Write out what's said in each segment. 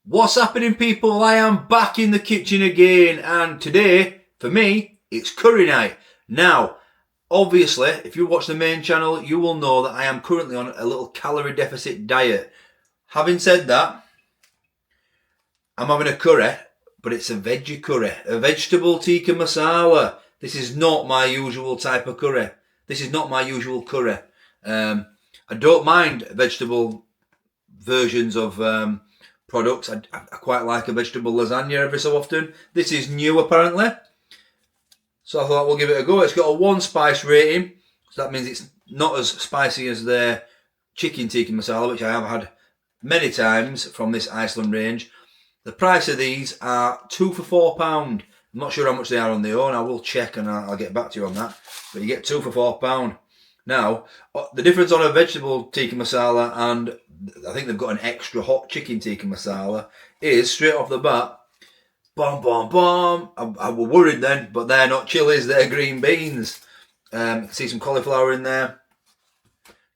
What's happening, people? I am back in the kitchen again, and today, for me, it's curry night. Now, obviously, if you watch the main channel, you will know that I am currently on a little calorie deficit diet. Having said that, I'm having a curry, but it's a veggie curry, a vegetable tikka masala. This is not my usual type of curry. This is not my usual curry. I don't mind vegetable versions of products. I quite like a vegetable lasagna every so often. This is new apparently, so I thought we'll give it a go. It's got a 1 spice rating, so that means it's not as spicy as their chicken tikka masala, which I have had many times from this Iceland range. The price of these are 2 for £4. I'm not sure how much they are on their own. I will check and I'll get back to you on that. But you get 2 for £4. Now, the difference on a vegetable tikka masala and I think they've got an extra hot chicken tikka masala is straight off the bat, I was worried then, but they're not chilies, they're green beans. See some cauliflower in there.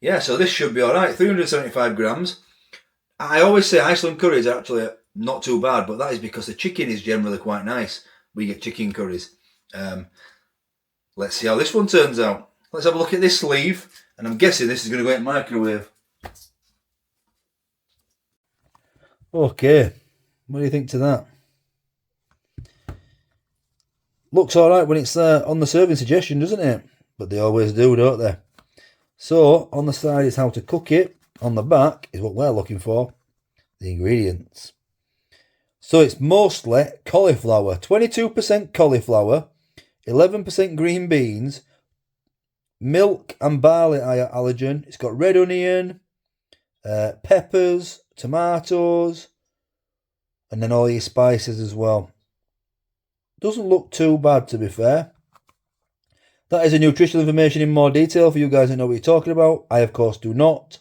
Yeah, so this should be alright. 375 grams. I always say Iceland curries are actually not too bad, but that is because the chicken is generally quite nice. We get chicken curries. Let's see how this one turns out. Let's have a look at this sleeve, and I'm guessing this is going to go in microwave. Okay, what do you think to that? Looks alright when it's on the serving suggestion, doesn't it? But they always do, don't they? So, on the side is how to cook it. On the back is what we're looking for, the ingredients. So it's mostly cauliflower, 22% cauliflower, 11% green beans, milk and barley allergen. It's got red onion, peppers, tomatoes, and then all your spices as well. Doesn't look too bad, to be fair. That is the nutritional information in more detail for you guys that know what you're talking about. I, of course, do not.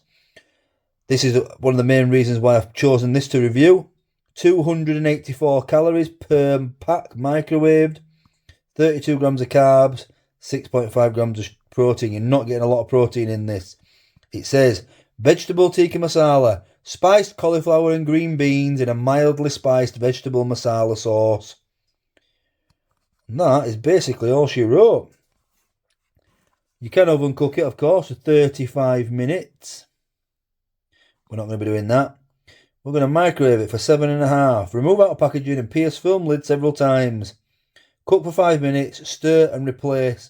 This is one of the main reasons why I've chosen this to review. 284 calories per pack microwaved, 32 grams of carbs, 6.5 grams of protein. You're not getting a lot of protein in this. It says vegetable tikka masala, spiced cauliflower and green beans in a mildly spiced vegetable masala sauce. And that is basically all she wrote. You can oven cook it, of course, for 35 minutes. We're not going to be doing that. We're going to microwave it for 7.5. Remove out of packaging and pierce film lid several times. Cook for 5 minutes. Stir and replace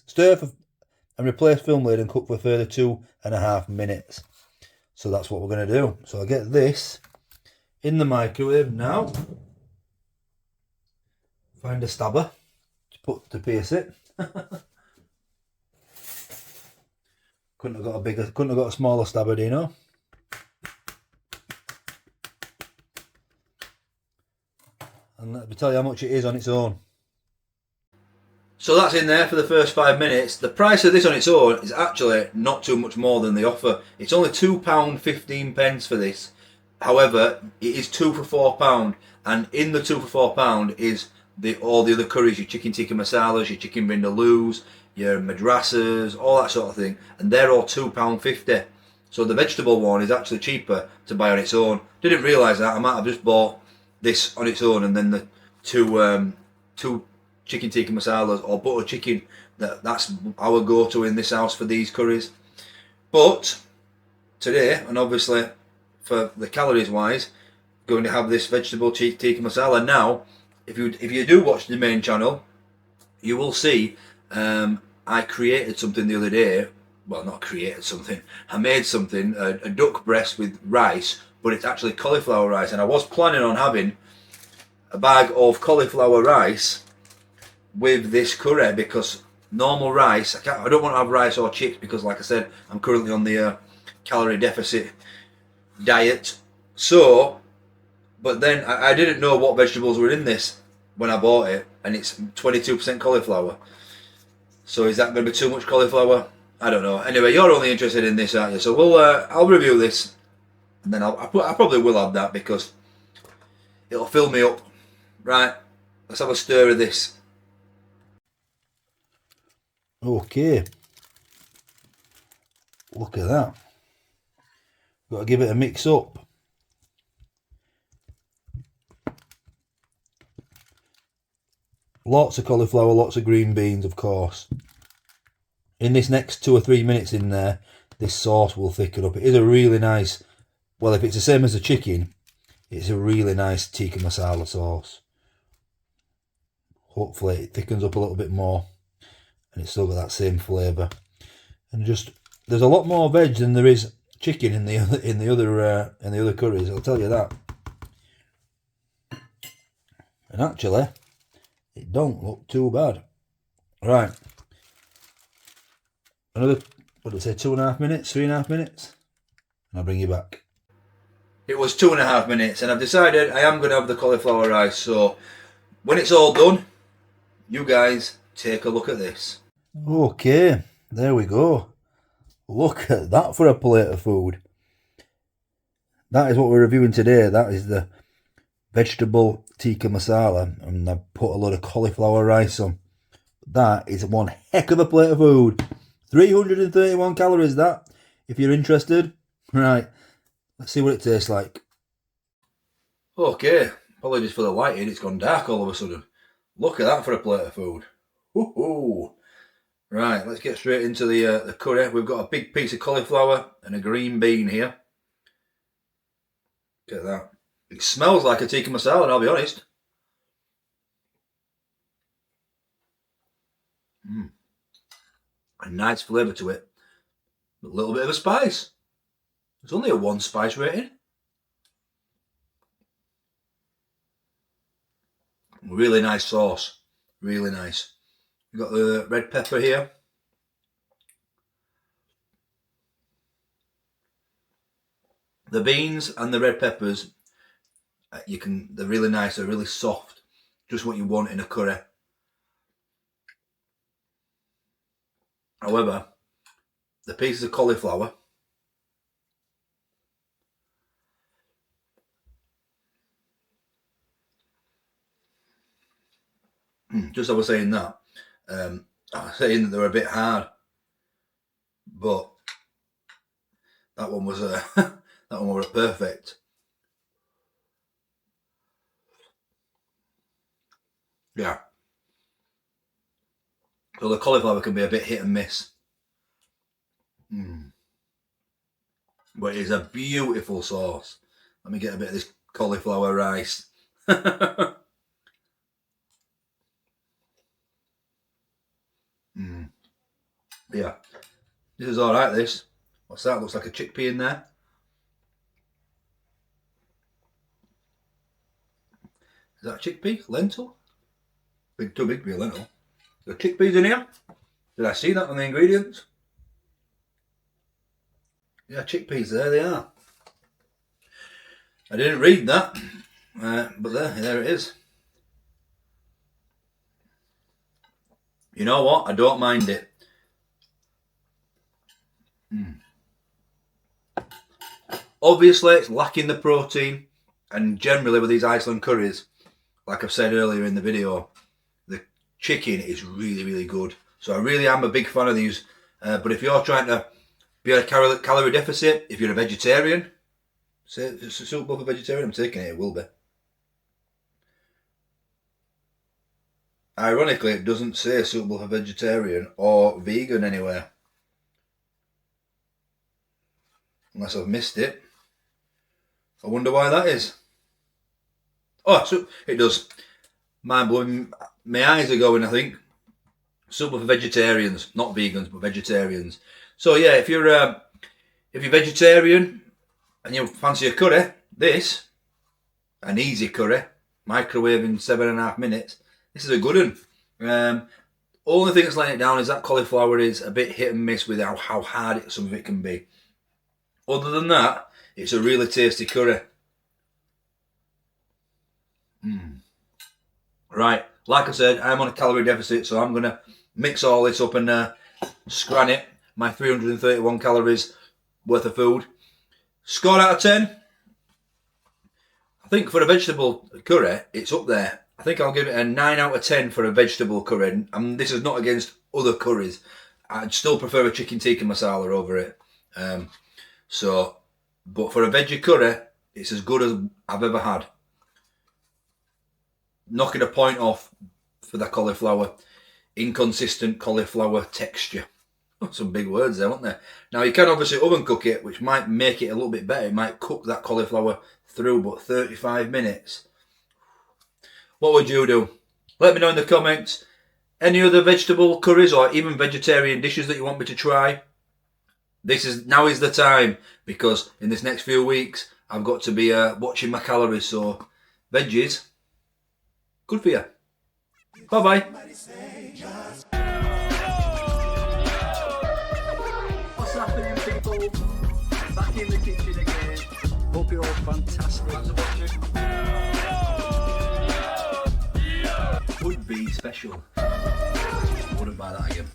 film lid and cook for a further 2.5 minutes. So that's what we're going to do. So I'll get this in the microwave now. Find a stabber to pierce it. Couldn't have got a smaller stabber, do you know? And let me tell you how much it is on its own. So that's in there for the first 5 minutes. The price of this on its own is actually not too much more than the offer. It's only £2.15 for this. However, it is 2 for £4, and in the 2 for £4 is all the other curries, your chicken tikka masalas, your chicken vindaloos, your madrasas, all that sort of thing, and they're all £2.50. So the vegetable one is actually cheaper to buy on its own. Didn't realise that. I might have just bought this on its own and then the two chicken tikka masalas or butter chicken. That's our go-to in this house for these curries. But today, and obviously for the calories wise, going to have this vegetable tikka masala. Now, if you do watch the main channel, you will see I created something the other day. Well, not created something. I made something, a duck breast with rice, but it's actually cauliflower rice. And I was planning on having a bag of cauliflower rice with this curry because normal rice, I don't want to have rice or chips because, like I said, I'm currently on the calorie deficit diet. So, but then I didn't know what vegetables were in this when I bought it, and it's 22% cauliflower. So is that going to be too much cauliflower? I don't know. Anyway, you're only interested in this, aren't you? So I'll review this, and then I probably will add that because it'll fill me up. Right, let's have a stir of this. Okay. Look at that. Got to give it a mix up. Lots of cauliflower, lots of green beans, of course. In this next 2 or 3 minutes in there, this sauce will thicken up. It is a really nice, well, if it's the same as the chicken, it's a really nice tikka masala sauce. Hopefully it thickens up a little bit more and it's still got that same flavour. And just, there's a lot more veg than there is chicken in the other curries, I'll tell you that. And actually, it don't look too bad. Right. Another, what did I say, 2.5 minutes, 3.5 minutes? And I'll bring you back. It was 2.5 minutes and I've decided I am going to have the cauliflower rice. So when it's all done, you guys take a look at this. Okay, there we go. Look at that for a plate of food. That is what we're reviewing today. That is the vegetable tikka masala, and I put a lot of cauliflower rice on. That is one heck of a plate of food. 331 calories, that, if you're interested. Right, let's see what it tastes like. Okay, apologies for the lighting, it's gone dark all of a sudden. Look at that for a plate of food. Woohoo! Right, let's get straight into the curry. We've got a big piece of cauliflower and a green bean here. Look at that. It smells like a tikka masala, I'll be honest. A nice flavour to it. A little bit of a spice. It's only a 1 spice rating. Really nice sauce. Really nice. We've got the red pepper here. The beans and the red peppers, they're really nice, they're really soft. Just what you want in a curry. However, the pieces of cauliflower, just as I was saying that, I was saying that they were a bit hard, but that one was that one was perfect. Yeah. So the cauliflower can be a bit hit and miss. But it is a beautiful sauce. Let me get a bit of this cauliflower rice. Yeah, this is alright, this. What's that? Looks like a chickpea in there. Is that a chickpea? Lentil? Too big to be a lentil. The chickpeas in here? Did I see that on the ingredients? Yeah, chickpeas, there they are. I didn't read that, but there it is. You know what? I don't mind it. Obviously, it's lacking the protein, and generally with these Iceland curries, like I've said earlier in the video, the chicken is really, really good. So I really am a big fan of these. But if you're trying to be on a calorie deficit, if you're a vegetarian, say it's suitable for vegetarian, I'm taking it, it will be. Ironically, it doesn't say suitable for vegetarian or vegan anywhere. Unless I've missed it. I wonder why that is. Oh, so it does. Mind blowing. My eyes are going, I think. Suitable for vegetarians, not vegans, but vegetarians. So yeah, if you're vegetarian and you fancy a curry, this, an easy curry, microwave in 7.5 minutes, this is a good one. Only thing that's letting it down is that cauliflower is a bit hit and miss with how hard some of it can be. Other than that, it's a really tasty curry. Right, like I said, I'm on a calorie deficit, so I'm going to mix all this up and scran it. My 331 calories worth of food. Score out of 10. I think for a vegetable curry, it's up there. I think I'll give it a 9 out of 10 for a vegetable curry. And this is not against other curries. I'd still prefer a chicken tikka masala over it. But for a veggie curry, it's as good as I've ever had. Knocking a point off for the cauliflower. Inconsistent cauliflower texture. Some big words there, weren't there? Now you can obviously oven cook it, which might make it a little bit better. It might cook that cauliflower through, but 35 minutes. What would you do? Let me know in the comments. Any other vegetable curries or even vegetarian dishes that you want me to try? Now is the time, because in this next few weeks I've got to be watching my calories. So veggies, good for you. Bye bye. What's happening, people? Back in the kitchen again. Hope you're all fantastic. Thanks for watching. Would be special. Wouldn't buy that again.